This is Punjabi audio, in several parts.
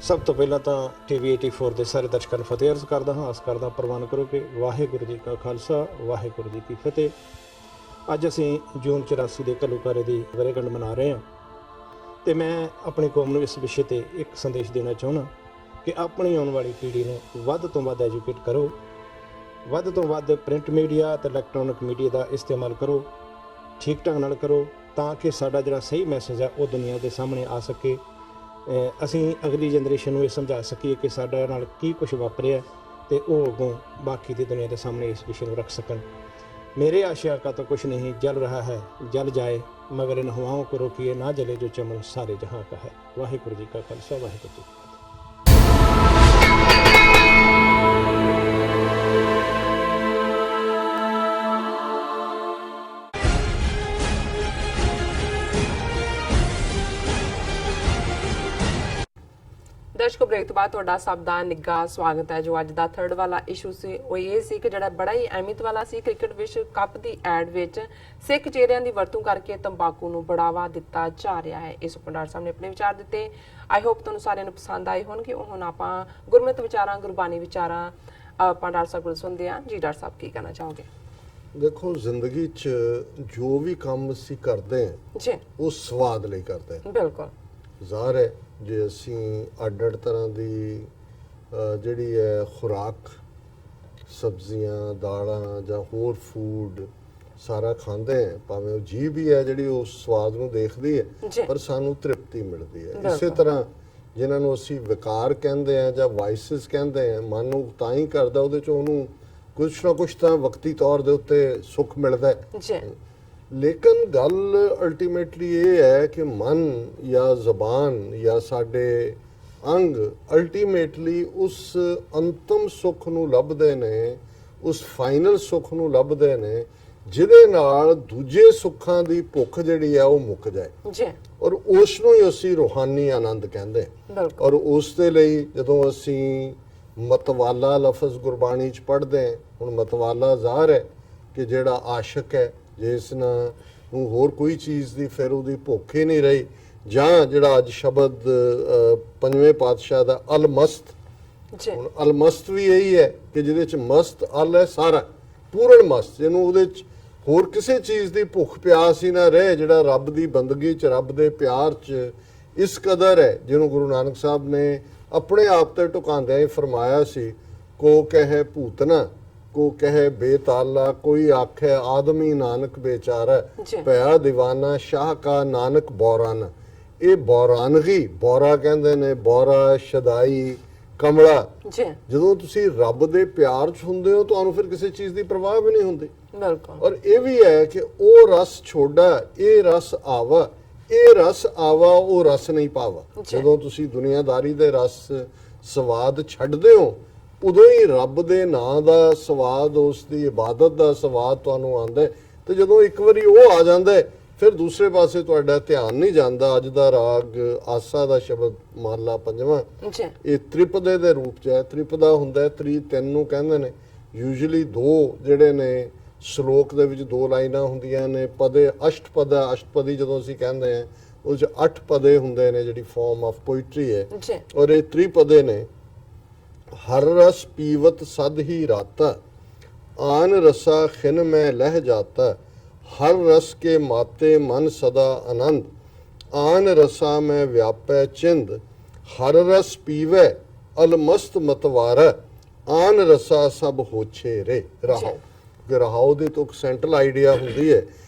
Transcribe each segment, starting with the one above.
ਸਭ ਤੋਂ ਪਹਿਲਾਂ ਤਾਂ TV 84 ਦੇ ਸਾਰੇ ਦਰਸ਼ਕਾਂ ਨੂੰ ਫਤਿਹ ਅਰਜ਼ ਕਰਦਾ ਹਾਂ। ਆਸ ਕਰਦਾ ਪ੍ਰਵਾਨ ਕਰੋ ਕਿ ਵਾਹਿਗੁਰੂ ਜੀ ਕਾ ਖਾਲਸਾ ਵਾਹਿਗੁਰੂ ਜੀ ਕੀ ਫਤਿਹ। ਅੱਜ ਅਸੀਂ ਜੂਨ 84 ਦੇ ਘੱਲੂਘਾਰੇ ਦੀ ਵਰ੍ਹੇਗੰਢ ਮਨਾ ਰਹੇ ਹਾਂ ਤੇ ਮੈਂ ਆਪਣੀ ਕੌਮ ਨੂੰ ਇਸ ਵਿਸ਼ੇ ਤੇ ਇੱਕ ਸੰਦੇਸ਼ ਦੇਣਾ ਚਾਹੁੰਦਾ ਕਿ ਆਪਣੀ ਆਉਣ ਵਾਲੀ ਪੀੜ੍ਹੀ ਨੂੰ ਵੱਧ ਤੋਂ ਵੱਧ ਐਜੂਕੇਟ ਕਰੋ, ਵੱਧ ਤੋਂ ਵੱਧ ਪ੍ਰਿੰਟ ਮੀਡੀਆ ਤੇ ਇਲੈਕਟ੍ਰੋਨਿਕ ਮੀਡੀਆ ਦਾ ਇਸਤੇਮਾਲ ਕਰੋ, ਠੀਕ ਢੰਗ ਨਾਲ ਕਰੋ ਤਾਂ ਕਿ ਸਾਡਾ ਜਿਹੜਾ ਸਹੀ ਮੈਸੇਜ ਹੈ ਉਹ ਦੁਨੀਆ ਦੇ ਸਾਹਮਣੇ ਆ ਸਕੇ। ਅਸੀਂ ਅਗਲੀ ਜਨਰੇਸ਼ਨ ਨੂੰ ਇਹ ਸਮਝਾ ਸਕੀਏ ਕਿ ਸਾਡੇ ਨਾਲ ਕੀ ਕੁਝ ਵਾਪਰਿਆ ਤੇ ਉਹ ਅੱਗੋਂ ਬਾਕੀ ਦੀ ਦੁਨੀਆ ਦੇ ਸਾਹਮਣੇ ਇਸ ਵਿਸ਼ੇ ਨੂੰ ਰੱਖ ਸਕਣ। मेरे आशिया का तो कुछ नहीं जल रहा है, जल जाए मगर इन हवाओं को रोकिए ना जले जो चमन सारे जहां का है। वाहिगुरू जी का खालसा वाहिगुरू जी की फतेह। ਦਰਸ਼ਕੋ ਬ੍ਰੇਕ ਤੋਂ ਬਾਅਦ ਤੁਹਾਡਾ ਸਭ ਦਾ ਨਿੱਘਾ ਸਵਾਗਤ ਹੈ। ਜੋ ਅੱਜ ਦਾ ਥਰਡ ਵਾਲਾ ਇਸ਼ੂ ਸੀ ਉਹ ਇਹ ਸੀ ਕਿ ਜਿਹੜਾ ਬੜਾ ਹੀ ਅਹਿਮੀਅਤ ਵਾਲਾ ਸੀ, ਕ੍ਰਿਕਟ ਵਿਸ਼ਵ ਕੱਪ ਦੀ ਐਡ ਵਿੱਚ ਸਿੱਖ ਚਿਹਰਿਆਂ ਦੀ ਵਰਤੋਂ ਕਰਕੇ ਤੰਬਾਕੂ ਨੂੰ ਬੜਾਵਾ ਦਿੱਤਾ ਜਾ ਰਿਹਾ ਹੈ। ਇਸ ਉੱਪਰ ਡਾਕਟਰ ਸਾਹਿਬ ਨੇ ਆਪਣੇ ਵਿਚਾਰ ਦਿੱਤੇ। ਆਈ ਹੋਪ ਤੁਹਾਨੂੰ ਸਾਰਿਆਂ ਨੂੰ ਪਸੰਦ ਆਏ ਹੋਣਗੇ। ਹੁਣ ਆਪਾਂ ਗੁਰਮਤਿ ਵਿਚਾਰਾਂ, ਗੁਰਬਾਣੀ ਵਿਚਾਰਾਂ ਆਪਾਂ ਡਾਕਟਰ ਸਾਹਿਬ ਕੋਲ ਸੁਣਦੇ ਹਾਂ। ਜੀ ਡਾਕਟਰ ਸਾਹਿਬ ਕੀ ਕਹਿਣਾ ਚਾਹੋਗੇ? ਦੇਖੋ, ਜ਼ਿੰਦਗੀ 'ਚ ਜੋ ਵੀ ਕੰਮ ਅਸੀਂ ਕਰਦੇ ਹਾਂ ਜੀ ਉਹ ਸਵਾਦ ਲਈ ਕਰਦੇ ਹਾਂ। ਬਿਲਕੁਲ ਜ਼ਾਹਰ ਹੈ ਜੇ ਅਸੀਂ ਅੱਡ-ਅੱਡ ਤਰ੍ਹਾਂ ਦੀ ਜਿਹੜੀ ਹੈ ਖੁਰਾਕ, ਸਬਜ਼ੀਆਂ, ਦਾਲਾਂ ਜਾਂ ਹੋਰ ਫੂਡ ਸਾਰਾ ਖਾਂਦੇ ਹਾਂ, ਭਾਵੇਂ ਉਹ ਜੀਭ ਹੀ ਹੈ ਜਿਹੜੀ ਉਸ ਸਵਾਦ ਨੂੰ ਦੇਖਦੀ ਹੈ ਪਰ ਸਾਨੂੰ ਤ੍ਰਿਪਤੀ ਮਿਲਦੀ ਹੈ। ਇਸੇ ਤਰ੍ਹਾਂ ਜਿਨ੍ਹਾਂ ਨੂੰ ਅਸੀਂ ਵਿਕਾਰ ਕਹਿੰਦੇ ਹਾਂ ਜਾਂ ਵਾਈਸਿਸ ਕਹਿੰਦੇ ਹਾਂ, ਮਨ ਨੂੰ ਤਾਂ ਹੀ ਕਰਦਾ, ਉਹਦੇ 'ਚ ਉਹਨੂੰ ਕੁਛ ਨਾ ਕੁਛ ਤਾਂ ਵਕਤੀ ਤੌਰ ਦੇ ਉੱਤੇ ਸੁੱਖ ਮਿਲਦਾ ਹੈ। ਲੇਕਿਨ ਗੱਲ ਅਲਟੀਮੇਟਲੀ ਇਹ ਹੈ ਕਿ ਮਨ ਜਾਂ ਜ਼ਬਾਨ ਜਾਂ ਸਾਡੇ ਅੰਗ ਅਲਟੀਮੇਟਲੀ ਉਸ ਅੰਤਮ ਸੁੱਖ ਨੂੰ ਲੱਭਦੇ ਨੇ, ਉਸ ਫਾਈਨਲ ਸੁੱਖ ਨੂੰ ਲੱਭਦੇ ਨੇ ਜਿਹਦੇ ਨਾਲ ਦੂਜੇ ਸੁੱਖਾਂ ਦੀ ਭੁੱਖ ਜਿਹੜੀ ਹੈ ਉਹ ਮੁੱਕ ਜਾਏ। ਔਰ ਉਸ ਨੂੰ ਹੀ ਅਸੀਂ ਰੂਹਾਨੀ ਆਨੰਦ ਕਹਿੰਦੇ। ਔਰ ਉਸ ਦੇ ਲਈ ਜਦੋਂ ਅਸੀਂ ਮਤਵਾਲਾ ਲਫ਼ਜ਼ ਗੁਰਬਾਣੀ 'ਚ ਪੜ੍ਹਦੇ ਹਾਂ, ਹੁਣ ਮਤਵਾਲਾ ਜ਼ਾਹਰ ਹੈ ਕਿ ਜਿਹੜਾ ਆਸ਼ਿਕ ਹੈ, ਜਿਸ ਨੂੰ ਹੋਰ ਕੋਈ ਚੀਜ਼ ਦੀ ਫਿਰ ਉਹਦੀ ਭੁੱਖ ਹੀ ਨਹੀਂ ਰਹੀ, ਜਾਂ ਜਿਹੜਾ ਅੱਜ ਸ਼ਬਦ ਪੰਜਵੇਂ ਪਾਤਸ਼ਾਹ ਦਾ ਅਲਮਸਤ, ਹੁਣ ਅਲਮਸਤ ਵੀ ਇਹੀ ਹੈ ਕਿ ਜਿਹਦੇ 'ਚ ਮਸਤ ਅਲ ਹੈ ਸਾਰਾ, ਪੂਰਨ ਮਸਤ, ਜਿਹਨੂੰ ਉਹਦੇ 'ਚ ਹੋਰ ਕਿਸੇ ਚੀਜ਼ ਦੀ ਭੁੱਖ ਪਿਆਸ ਹੀ ਨਾ ਰਹੇ, ਜਿਹੜਾ ਰੱਬ ਦੀ ਬੰਦਗੀ 'ਚ, ਰੱਬ ਦੇ ਪਿਆਰ 'ਚ ਇਸ ਕਦਰ ਹੈ, ਜਿਹਨੂੰ ਗੁਰੂ ਨਾਨਕ ਸਾਹਿਬ ਨੇ ਆਪਣੇ ਆਪ ਤੇ ਢੁਕਾਉਂਦਿਆਂ ਹੀ ਫਰਮਾਇਆ ਸੀ, ਕੋ ਕਹੇ ਭੂਤਨਾ ਕੋ ਕਹੇ ਬੇਤਾਲਾ, ਕੋਈ ਆਖੇ ਆਦਮੀ ਨਾਨਕ ਬੇਚਾਰਾ, ਭਇਆ ਦੀਵਾਨਾ ਸ਼ਾਹ ਕਾ ਨਾਨਕ ਬੌਰਾਨਾ। ਇਹ ਬੌਰਾਨਗੀ, ਬੌਰਾ ਕਹਿੰਦੇ ਨੇ, ਬੌਰਾ, ਸ਼ਦਾਈ, ਕਮਲਾ। ਜਦੋਂ ਤੁਸੀਂ ਰੱਬ ਦੇ ਪਿਆਰ 'ਚ ਹੁੰਦੇ ਹੋ ਤੁਹਾਨੂੰ ਫਿਰ ਕਿਸੇ ਚੀਜ਼ ਦੀ ਪਰਵਾਹ ਵੀ ਨਹੀਂ ਹੁੰਦੀ। ਔਰ ਇਹ ਵੀ ਹੈ ਕਿ ਉਹ ਰਸ ਛੋੜਾ, ਇਹ ਰਸ ਆਵਾ, ਇਹ ਰਸ ਆਵਾ, ਉਹ ਰਸ ਨਹੀਂ ਪਾਵਾ। ਜਦੋਂ ਤੁਸੀਂ ਦੁਨੀਆਦਾਰੀ ਦੇ ਰਸ ਸਵਾਦ ਛੱਡਦੇ ਹੋ ਉਦੋਂ ਹੀ ਰੱਬ ਦੇ ਨਾਂ ਦਾ ਸਵਾਦ, ਉਸ ਦੀ ਇਬਾਦਤ ਦਾ ਸਵਾਦ ਤੁਹਾਨੂੰ ਆਉਂਦਾ। ਤੇ ਜਦੋਂ ਇੱਕ ਵਾਰੀ ਉਹ ਆ ਜਾਂਦਾ ਫਿਰ ਦੂਸਰੇ ਪਾਸੇ ਤੁਹਾਡਾ ਧਿਆਨ ਨਹੀਂ ਜਾਂਦਾ। ਅੱਜ ਦਾ ਰਾਗ ਆਸਾ ਦਾ ਸ਼ਬਦ ਮਹਲਾ ਪੰਜਵਾਂ, ਇਹ ਤ੍ਰਿਪਦੇ ਦੇ ਰੂਪ 'ਚ ਹੈ। ਤ੍ਰਿਪਦਾ ਹੁੰਦਾ, ਤ੍ਰੀ ਤਿੰਨ ਨੂੰ ਕਹਿੰਦੇ ਨੇ। ਯੂਜੂਅਲੀ ਦੋ ਜਿਹੜੇ ਨੇ ਸ਼ਲੋਕ ਦੇ ਵਿੱਚ ਦੋ ਲਾਈਨਾਂ ਹੁੰਦੀਆਂ ਨੇ, ਪਦੇ ਅਸ਼ਟਪਦਾ, ਅਸ਼ਟਪਦੀ ਜਦੋਂ ਅਸੀਂ ਕਹਿੰਦੇ ਹਾਂ ਉਹ 'ਚ 8 ਪਦੇ ਹੁੰਦੇ ਨੇ, ਜਿਹੜੀ ਫਾਰਮ ਆਫ ਪੋਇਟਰੀ ਹੈ। ਔਰ ਇਹ ਤ੍ਰਿਪਦੇ ਨੇ। हर रस पीवत सद ही राता, आन रसा खिन में लह जाता, हर रस के माते मन सदा आनंद, आन रसा में व्यापै चिंद, हर रस पीवै अलमस्त मतवारा, आन रसा सब होछे रे रहाओ। कि रहाओ दी तो एक सेंट्रल आइडिया हुंदी है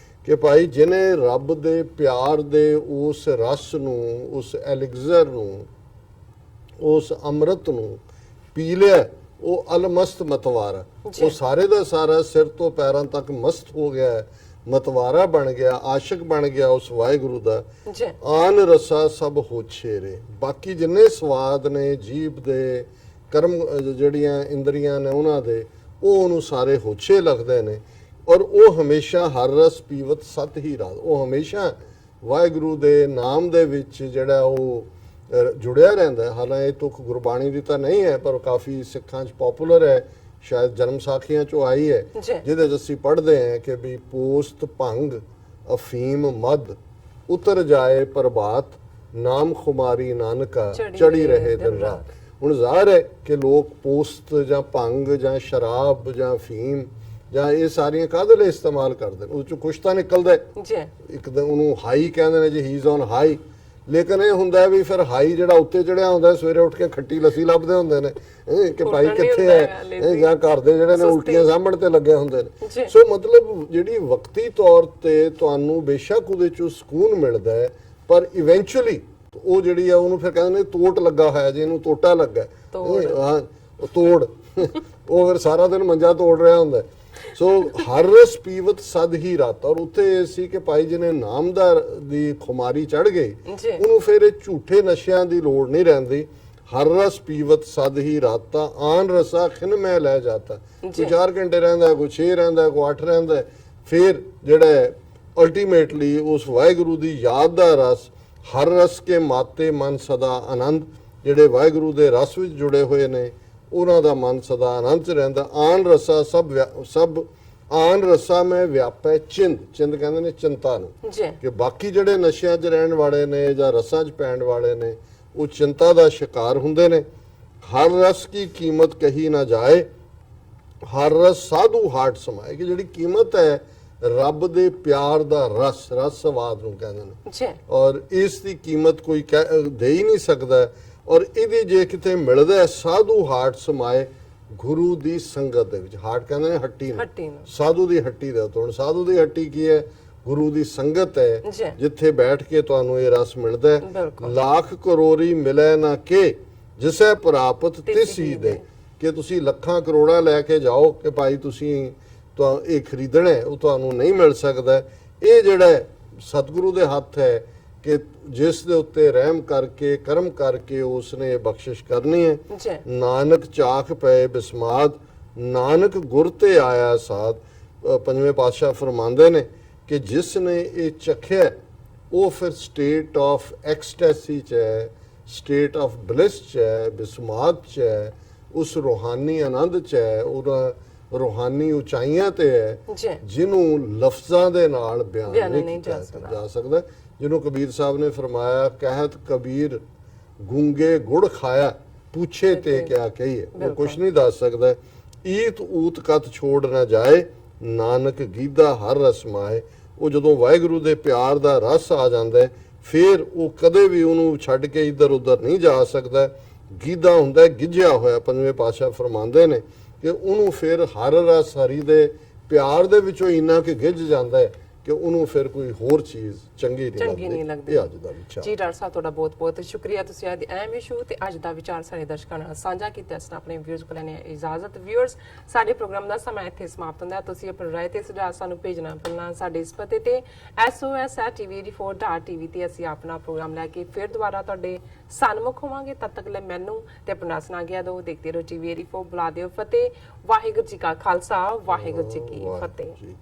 कि भाई जिन्हें रब दे प्यार दे उस रस नूं, उस एलिग्जर नूं, उस अमृत नूं ਪੀ ਲਿਆ, ਉਹ ਅਲਮਸਤ ਮਤਵਾਰਾ, ਉਹ ਸਾਰੇ ਦਾ ਸਾਰਾ ਸਿਰ ਤੋਂ ਪੈਰਾਂ ਤੱਕ ਮਸਤ ਹੋ ਗਿਆ, ਮਤਵਾਰਾ ਬਣ ਗਿਆ, ਆਸ਼ਿਕ ਬਣ ਗਿਆ ਉਸ ਵਾਹਿਗੁਰੂ ਦਾ। ਆਨ ਰਸਾ ਸਭ ਹੋਛੇ ਰੇ, ਬਾਕੀ ਜਿੰਨੇ ਸਵਾਦ ਨੇ ਜੀਭ ਦੇ, ਕਰਮ ਜਿਹੜੀਆਂ ਇੰਦਰੀਆਂ ਨੇ ਉਹਨਾਂ ਦੇ, ਉਹ ਉਹਨੂੰ ਸਾਰੇ ਹੋਛੇ ਲੱਗਦੇ ਨੇ। ਔਰ ਉਹ ਹਮੇਸ਼ਾ ਹਰ ਰਸ ਪੀਵਤ ਸਤ ਹੀ ਰਾਤ, ਉਹ ਹਮੇਸ਼ਾ ਵਾਹਿਗੁਰੂ ਦੇ ਨਾਮ ਦੇ ਵਿੱਚ ਜਿਹੜਾ ਉਹ ਜੁੜਿਆ ਰਹਿੰਦਾ। ਹਾਲਾਂਕਿ ਇਹ ਤੁਕ ਗੁਰਬਾਣੀ ਦੀ ਤਾਂ ਨਹੀਂ ਹੈ ਪਰ ਕਾਫੀ ਸਿੱਖਾਂ 'ਚ ਪੋਪੂਲਰ ਹੈ, ਸ਼ਾਇਦ ਜਨਮ ਸਾਖੀਆਂ 'ਚੋਂ ਆਈ ਹੈ, ਜਿਹਦੇ 'ਚ ਅਸੀਂ ਪੜ੍ਹਦੇ ਹਾਂ ਕਿ ਵੀ ਪੋਸਤ ਭੰਗ ਅਫੀਮ ਮਦ ਉਤਰ ਜਾਏ ਪ੍ਰਭਾਤ, ਨਾਮ ਖੁਮਾਰੀ ਨਾਨਕਾ ਚੜ੍ਹੀ ਚੜੀ ਰਹੇ ਰਹੇ ਦਿਨ ਦਿਨ ਰਾਤ। ਹੁਣ ਜ਼ਾਹਰ ਹੈ ਕਿ ਲੋਕ ਪੋਸਤ ਜਾਂ ਭੰਗ ਜਾਂ ਸ਼ਰਾਬ ਜਾਂ ਫੀਮ ਜਾਂ ਇਹ ਸਾਰੀਆਂ ਕਾਹਦੇ ਲਈ ਇਸਤੇਮਾਲ ਕਰਦੇ ਨੇ, ਉਹ ਚੋਂ ਕੁਛ ਤਾਂ ਨਿਕਲਦਾ ਹੈ। ਜੀ ਇੱਕਦਮ ਉਹਨੂੰ ਹਾਈ ਕਹਿੰਦੇ ਨੇ ਜੀ, ਹੀ ਇਜ਼ ਔਨ ਹਾਈ। ਲੇਕਿਨ ਇਹ ਹੁੰਦਾ ਹੈ ਵੀ ਫਿਰ ਹਾਈ ਜਿਹੜਾ ਉੱਤੇ ਚੜਿਆ ਹੁੰਦਾ, ਸਵੇਰੇ ਉੱਠ ਕੇ ਖੱਟੀ ਲੱਸੀ ਲੱਭਦੇ ਹੁੰਦੇ ਨੇ ਕਿ ਭਾਈ ਉੱਠਣ ਨਹੀਂ ਕਿੱਥੇ ਹੁੰਦਾ ਹੈ, ਹੈਗਾ, ਜਾਂ ਘਰ ਦੇ ਜਿਹੜੇ ਨੇ ਸੁਸਤੀ। ਉਲਟੀਆਂ ਸਾਂਭਣ ਤੇ ਲੱਗੇ ਹੁੰਦੇ ਨੇ। ਜੀ। ਸੋ ਮਤਲਬ ਜਿਹੜੀ ਵਕਤੀ ਤੌਰ ਤੇ ਤੁਹਾਨੂੰ ਬੇਸ਼ੱਕ ਉਹਦੇ ਚੋਂ ਸਕੂਨ ਮਿਲਦਾ ਹੈ, ਪਰ ਇਵੈਂਚੁਅਲੀ ਉਹ ਜਿਹੜੀ ਆ ਉਹਨੂੰ ਫਿਰ ਕਹਿੰਦੇ ਨੇ ਤੋਟ ਲੱਗਾ ਹੋਇਆ ਜੀ, ਇਹਨੂੰ ਤੋਟਾ ਲੱਗਾ ਹੈ। ਹਾਂ, ਉਹ ਤੋੜ ਉਹ ਫਿਰ ਸਾਰਾ ਦਿਨ ਮੰਜਾ ਤੋੜ ਰਿਹਾ ਹੁੰਦਾ ਹੈ। ਸੋ ਹਰ ਰਸ ਪੀਵਤ ਸਦ ਹੀ ਰਾਤ। ਔਰ ਉੱਥੇ ਇਹ ਸੀ ਕਿ ਭਾਈ ਜਿਹਨੇ ਨਾਮਦਾਰ ਦੀ ਖੁਮਾਰੀ ਚੜ ਗਈ, ਜੀ। ਉਹਨੂੰ ਫਿਰ ਇਹ ਝੂਠੇ ਨਸ਼ਿਆਂ ਦੀ ਲੋੜ ਨਹੀਂ ਰਹਿੰਦੀ। ਹਰ ਰਸ ਪੀਵਤ ਸਦ ਹੀ ਰਾਤਾ, ਆਨ ਰਸਾ ਖਿਨ ਮੈਂ ਲੈ ਜਾਤਾ। ਕੋਈ 4 ਘੰਟੇ ਰਹਿੰਦਾ, ਕੋਈ 6 ਰਹਿੰਦਾ, ਕੋਈ 8 ਰਹਿੰਦਾ। ਫਿਰ ਜਿਹੜਾ ਅਲਟੀਮੇਟਲੀ ਉਸ ਵਾਹਿਗੁਰੂ ਦੀ ਯਾਦ ਦਾ ਰਸ, ਹਰ ਰਸ ਕੇ ਮਾਤੇ ਮਨ ਸਦਾ ਆਨੰਦ। ਜਿਹੜੇ ਵਾਹਿਗੁਰੂ ਦੇ ਰਸ ਵਿੱਚ ਜੁੜੇ ਹੋਏ ਨੇ ਉਹਨਾਂ ਦਾ ਮਨ ਸਦਾ ਆਨੰਦ ਚ ਰਹਿੰਦਾ। ਆਨ ਰਸਾ ਸਭ ਆਨ ਰਸਾ ਮੈਂ ਵਿਆਪੈ ਚਿੰਦ। ਚਿੰਦ ਕਹਿੰਦੇ ਨੇ ਚਿੰਤਾ ਨੂੰ, ਜੀ ਕਿ ਬਾਕੀ ਜਿਹੜੇ ਨਸ਼ਿਆਂ 'ਚ ਰਹਿਣ ਵਾਲੇ ਨੇ ਜਾਂ ਰਸਾਂ 'ਚ ਪੈਣ ਵਾਲੇ ਨੇ ਉਹ ਚਿੰਤਾ ਦਾ ਸ਼ਿਕਾਰ ਹੁੰਦੇ ਨੇ। ਹਰ ਰਸ ਕੀ ਕੀਮਤ ਕਹੀ ਨਾ ਜਾਏ, ਹਰ ਰਸ ਸਾਧੂ ਹਾਟ ਸਮਾਏ। ਕਿ ਜਿਹੜੀ ਕੀਮਤ ਹੈ ਰੱਬ ਦੇ ਪਿਆਰ ਦਾ ਰਸ, ਰਸ ਸਵਾਦ ਨੂੰ ਕਹਿੰਦੇ ਨੇ, ਜੀ ਔਰ ਇਸ ਦੀ ਕੀਮਤ ਕੋਈ ਦੇ ਹੀ ਨਹੀਂ ਸਕਦਾ। ਔਰ ਇਹਦੇ ਜੇ ਕਿਤੇ ਮਿਲਦਾ ਹੈ, ਸਾਧੂ ਹਾਟ ਸਮਾਏ, ਗੁਰੂ ਦੀ ਸੰਗਤ ਦੇ ਵਿੱਚ। ਹਾਟ ਕਹਿੰਦੇ ਨੇ ਹੱਟੀ ਹੱਟੀ ਨੂੰ, ਨੂੰ। ਸਾਧੂ ਦੀ ਹੱਟੀ ਦਾ। ਹੁਣ ਸਾਧੂ ਦੀ ਹੱਟੀ ਕੀ ਹੈ? ਗੁਰੂ ਦੀ ਸੰਗਤ ਹੈ, ਜੀ। ਜਿੱਥੇ ਬੈਠ ਕੇ ਤੁਹਾਨੂੰ ਇਹ ਰਸ ਮਿਲਦਾ ਹੈ। ਬਿਲਕੁਲ। ਲੱਖ ਕਰੋੜੀ ਮਿਲੇ ਨਾ ਕੇ, ਜਿਸੈ ਪ੍ਰਾਪਤ ਤਿਸ ਹੀ ਦੇ। ਕਿ ਤੁਸੀਂ ਲੱਖਾਂ ਕਰੋੜਾਂ ਲੈ ਕੇ ਜਾਓ ਕਿ ਭਾਈ ਤੁਸੀਂ ਤਾਂ ਇਹ ਖਰੀਦਣਾ ਹੈ, ਉਹ ਤੁਹਾਨੂੰ ਨਹੀਂ ਮਿਲ ਸਕਦਾ। ਇਹ ਜਿਹੜਾ ਸਤਿਗੁਰੂ ਦੇ ਹੱਥ ਹੈ ਕਿ ਜਿਸ ਦੇ ਉੱਤੇ ਰਹਿਮ ਕਰਕੇ ਕਰਮ ਕਰਕੇ ਉਸਨੇ ਬਖਸ਼ਿਸ਼ ਕਰਨੀ ਹੈ। ਜੀ ਨਾਨਕ ਚਾਖ ਪਏ ਬਿਸਮਾਦ, ਨਾਨਕ ਗੁਰ ਤੇ ਆਇਆ ਸਾਧ। ਪੰਜਵੇਂ ਪਾਤਸ਼ਾਹ ਫਰਮਾਉਂਦੇ ਨੇ ਕਿ ਜਿਸ ਨੇ ਇਹ ਚਖਿਆ ਉਹ ਫਿਰ ਸਟੇਟ ਆਫ ਐਕਸਟੈਸੀ ਚ ਹੈ, ਸਟੇਟ ਆਫ ਬਲਿਸ ਚ ਹੈ, ਬਿਸਮਾਦ ਚ ਹੈ, ਉਸ ਰੂਹਾਨੀ ਆਨੰਦ ਚ ਹੈ, ਉਹਦਾ ਰੂਹਾਨੀ ਉਚਾਈਆਂ ਤੇ ਹੈ, ਜੀ ਜਿਹਨੂੰ ਲਫ਼ਜ਼ਾਂ ਦੇ ਨਾਲ ਬਿਆਨ ਨਹੀਂ ਨਹੀਂ ਜਾ ਕੀਤਾ ਜਾ ਸਕਦਾ। ਜਿਹਨੂੰ ਕਬੀਰ ਸਾਹਿਬ ਨੇ ਫਰਮਾਇਆ, ਕਹਿਤ ਕਬੀਰ ਗੂੰਗੇ ਗੁੜ ਖਾਇਆ, ਪੁੱਛੇ ਤੇ ਕਿਆ ਕਹੀਏ। ਉਹ ਕੁਛ ਨਹੀਂ ਦੱਸ ਸਕਦਾ। ਈਤ ਊਤ ਕਤ ਛੋੜ ਨਾ ਜਾਏ, ਨਾਨਕ ਗੀਦਾ ਹਰ ਰਸ ਮਾਏ। ਉਹ ਜਦੋਂ ਵਾਹਿਗੁਰੂ ਦੇ ਪਿਆਰ ਦਾ ਰਸ ਆ ਜਾਂਦਾ ਹੈ, ਫਿਰ ਉਹ ਕਦੇ ਵੀ ਉਹਨੂੰ ਛੱਡ ਕੇ ਇੱਧਰ ਉੱਧਰ ਨਹੀਂ ਜਾ ਸਕਦਾ। ਗੀਦਾ ਹੁੰਦਾ ਗਿੱਝਿਆ ਹੋਇਆ। ਪੰਜਵੇਂ ਪਾਤਸ਼ਾਹ ਫਰਮਾਉਂਦੇ ਨੇ ਕਿ ਉਹਨੂੰ ਫਿਰ ਹਰ ਰਸ ਹਰੀ ਦੇ ਪਿਆਰ ਦੇ ਵਿੱਚੋਂ ਇੰਨਾ ਕਿ ਗਿੱਝ ਜਾਂਦਾ ਹੈ ਕਿ ਉਹਨੂੰ ਫਿਰ ਕੋਈ ਹੋਰ ਚੀਜ਼ ਚੰਗੀ ਨਹੀਂ ਲੱਗਦੀ। ਇਹ ਅੱਜ ਦਾ ਵਿਚਾਰ ਜੀ ਡਾਕਟਰ ਸਾਹਿਬ, ਤੁਹਾਡਾ ਬਹੁਤ ਬਹੁਤ ਸ਼ੁਕਰੀਆ। ਤੁਸੀਂ ਅੱਜ ਅਹਿਮ ਇਸ਼ੂ ਤੇ ਅੱਜ ਦਾ ਵਿਚਾਰ ਸਾਰੇ ਦਰਸ਼ਕਾਂ ਨਾਲ ਸਾਂਝਾ ਕੀਤਾ। ਅਸੀਂ ਆਪਣੇ ਵਿਊਅਰਸ ਕੋਲ ਲੈਣੇ ਇਜਾਜ਼ਤ। ਵਿਊਅਰਸ, ਸਾਡੇ ਪ੍ਰੋਗਰਾਮ ਦਾ ਸਮਾਂ ਇੱਥੇ ਸਮਾਪਤ ਹੁੰਦਾ ਹੈ। ਤੁਸੀਂ ਆਪਣੀ ਰਾਏ ਤੇ ਸੁਝਾਅ ਸਾਨੂੰ ਭੇਜਣਾ ਭੁੱਲਣਾ। ਸਾਡੇ ਇਸ ਪਤੇ ਤੇ sos@tv84.tv ਤੇ ਅਸੀਂ ਆਪਣਾ ਪ੍ਰੋਗਰਾਮ ਲੈ ਕੇ ਫਿਰ ਦੁਬਾਰਾ ਤੁਹਾਡੇ ਸਨਮੁਖ ਹੋਵਾਂਗੇ। ਤਦ ਤੱਕ ਲਈ ਮੈਨੂੰ ਤੇ ਆਪਣਾ ਸੁਣਾ ਗਿਆ ਦੋ ਦੇਖਦੇ ਰਹੋ TV84। ਬੁਲਾ ਦਿਓ ਫਤਿਹ। ਵਾਹਿਗੁਰੂ ਜੀ ਕਾ ਖਾਲਸਾ, ਵਾਹਿਗੁਰੂ ਜੀ ਕੀ ਫਤਿਹ।